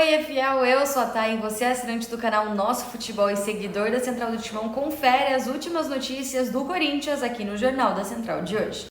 Oi, é fiel, eu sou a Thay e você é assinante do canal Nosso Futebol e seguidor da Central do Timão. Confere as últimas notícias do Corinthians aqui no Jornal da Central de hoje.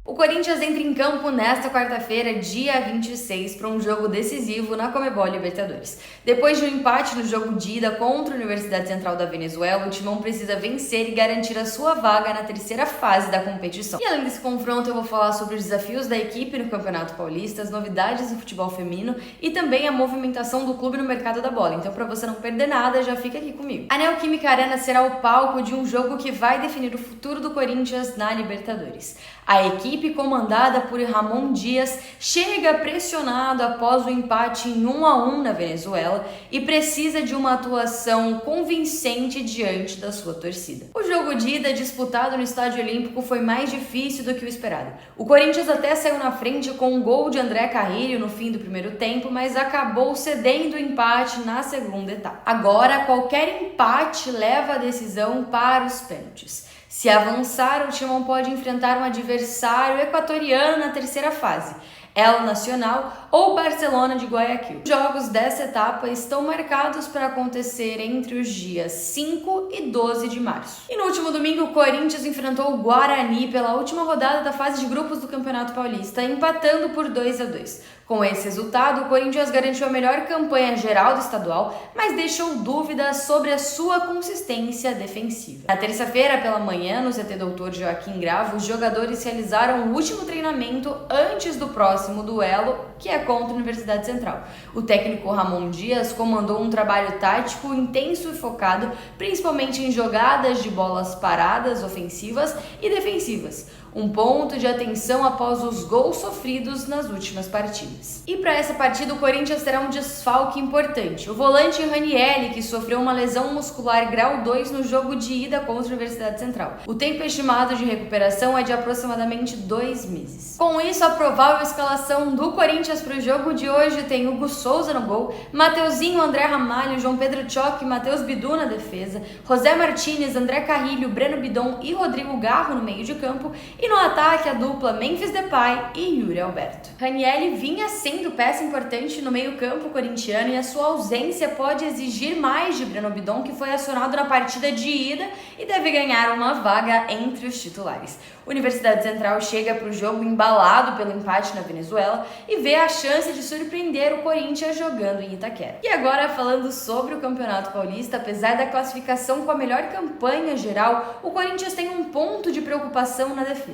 O Corinthians entra em campo nesta quarta-feira, dia 26, para um jogo decisivo na Comebol Libertadores. Depois de um empate no jogo de ida contra a Universidade Central da Venezuela, o Timão precisa vencer e garantir a sua vaga na terceira fase da competição. E além desse confronto, eu vou falar sobre os desafios da equipe no Campeonato Paulista, as novidades do futebol feminino e também a movimentação do clube no mercado da bola. Então, para você não perder nada, já fica aqui comigo. A Neoquímica Arena será o palco de um jogo que vai definir o futuro do Corinthians na Libertadores. A equipe, comandada por Ramon Dias, chega pressionado após o empate em 1-1 na Venezuela e precisa de uma atuação convincente diante da sua torcida. O jogo de ida disputado no Estádio Olímpico foi mais difícil do que o esperado. O Corinthians até saiu na frente com um gol de André Carrilho no fim do primeiro tempo, mas acabou cedendo o empate na segunda etapa. Agora, qualquer empate leva a decisão para os pênaltis. Se avançar, o Timão pode enfrentar um adversário equatoriano na terceira fase, El Nacional ou Barcelona de Guayaquil. Os jogos dessa etapa estão marcados para acontecer entre os dias 5 e 12 de março. E no último domingo, o Corinthians enfrentou o Guarani pela última rodada da fase de grupos do Campeonato Paulista, empatando por 2-2. Com esse resultado, o Corinthians garantiu a melhor campanha geral do estadual, mas deixou dúvidas sobre a sua consistência defensiva. Na terça-feira, pela manhã, no CT Dr. Joaquim Gravo, os jogadores realizaram o último treinamento antes do próximo duelo, que é contra a Universidade Central. O técnico Ramon Dias comandou um trabalho tático intenso e focado, principalmente em jogadas de bolas paradas, ofensivas e defensivas. Um ponto de atenção após os gols sofridos nas últimas partidas. E para essa partida, o Corinthians terá um desfalque importante. O volante Ranieri, que sofreu uma lesão muscular grau 2 no jogo de ida contra a Universidade Central. O tempo estimado de recuperação é de aproximadamente 2 meses. Com isso, a provável escalação do Corinthians para o jogo de hoje tem Hugo Souza no gol, Mateuzinho, André Ramalho, João Pedro Choque e Matheus Bidu na defesa, José Martínez, André Carrilho, Breno Bidon e Rodrigo Garro no meio de campo. E no ataque, a dupla Memphis Depay e Yuri Alberto. Ranieri vinha sendo peça importante no meio-campo corintiano e a sua ausência pode exigir mais de Breno Bidon, que foi acionado na partida de ida e deve ganhar uma vaga entre os titulares. Universidade Central chega para o jogo embalado pelo empate na Venezuela e vê a chance de surpreender o Corinthians jogando em Itaquera. E agora, falando sobre o Campeonato Paulista, apesar da classificação com a melhor campanha geral, o Corinthians tem um ponto de preocupação na defesa.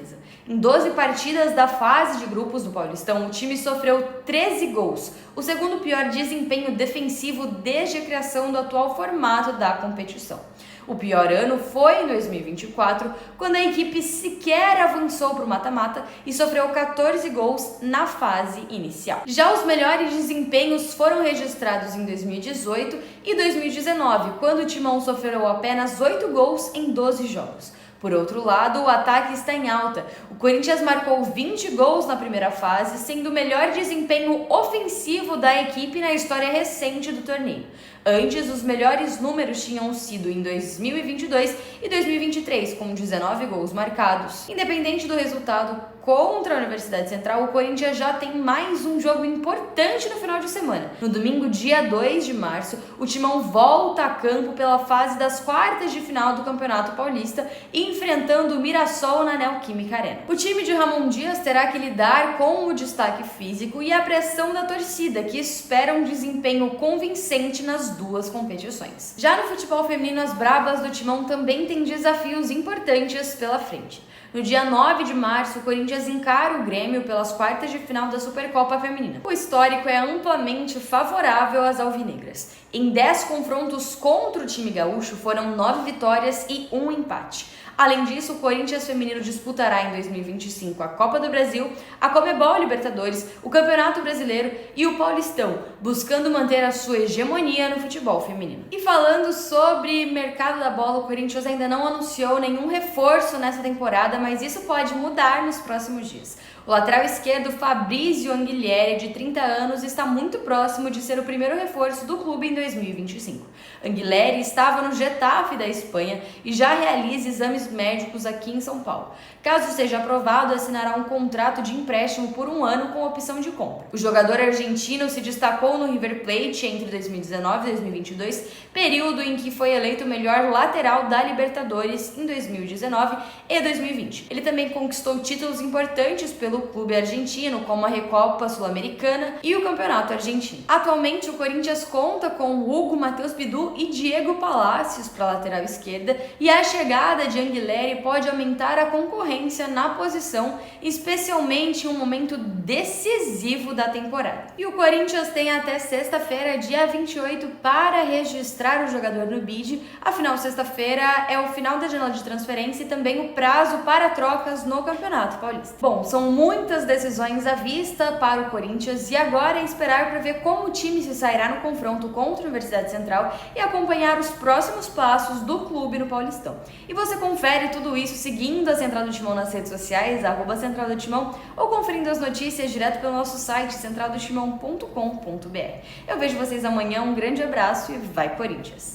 Em 12 partidas da fase de grupos do Paulistão, o time sofreu 13 gols, o segundo pior desempenho defensivo desde a criação do atual formato da competição. O pior ano foi em 2024, quando a equipe sequer avançou para o mata-mata e sofreu 14 gols na fase inicial. Já os melhores desempenhos foram registrados em 2018 e 2019, quando o Timão sofreu apenas 8 gols em 12 jogos. Por outro lado, o ataque está em alta. O Corinthians marcou 20 gols na primeira fase, sendo o melhor desempenho ofensivo da equipe na história recente do torneio. Antes, os melhores números tinham sido em 2022 e 2023, com 19 gols marcados. Independente do resultado contra a Universidade Central, o Corinthians já tem mais um jogo importante no final de semana. No domingo, dia 2 de março, o Timão volta a campo pela fase das quartas de final do Campeonato Paulista, enfrentando o Mirassol na Neoquímica Arena. O time de Ramon Dias terá que lidar com o destaque físico e a pressão da torcida, que espera um desempenho convincente nas duas competições. Já no futebol feminino, as Brabas do Timão também têm desafios importantes pela frente. No dia 9 de março, o Corinthians encara o Grêmio pelas quartas de final da Supercopa Feminina. O histórico é amplamente favorável às alvinegras. Em 10 confrontos contra o time gaúcho, foram 9 vitórias e 1 empate. Além disso, o Corinthians feminino disputará em 2025 a Copa do Brasil, a Comebol Libertadores, o Campeonato Brasileiro e o Paulistão, buscando manter a sua hegemonia no futebol feminino. E falando sobre mercado da bola, o Corinthians ainda não anunciou nenhum reforço nessa temporada, mas isso pode mudar nos próximos dias. O lateral esquerdo Fabrício Anguilhéry, de 30 anos, está muito próximo de ser o primeiro reforço do clube em 2025. Anguilhéry estava no Getafe da Espanha e já realiza exames médicos aqui em São Paulo. Caso seja aprovado, assinará um contrato de empréstimo por 1 ano com opção de compra. O jogador argentino se destacou no River Plate entre 2019 e 2022, período em que foi eleito o melhor lateral da Libertadores em 2019 e 2020. Ele também conquistou títulos importantes pelo clube argentino, como a Recopa Sul-Americana e o Campeonato Argentino. Atualmente, o Corinthians conta com Hugo, Matheus Bidu e Diego Palacios para a lateral esquerda, e a chegada de Anguilhéry pode aumentar a concorrência na posição, especialmente em um momento decisivo da temporada. E o Corinthians tem até sexta-feira, dia 28, para registrar o jogador no BID. Afinal, sexta-feira é o final da janela de transferência e também o prazo para trocas no Campeonato Paulista. Bom, são muitas decisões à vista para o Corinthians e agora é esperar para ver como o time se sairá no confronto contra a Universidade Central e acompanhar os próximos passos do clube no Paulistão. E você confere tudo isso seguindo a Central do Timão nas redes sociais, @Central do Timão, ou conferindo as notícias direto pelo nosso site centraldotimão.com.br. Eu vejo vocês amanhã, um grande abraço e vai Corinthians!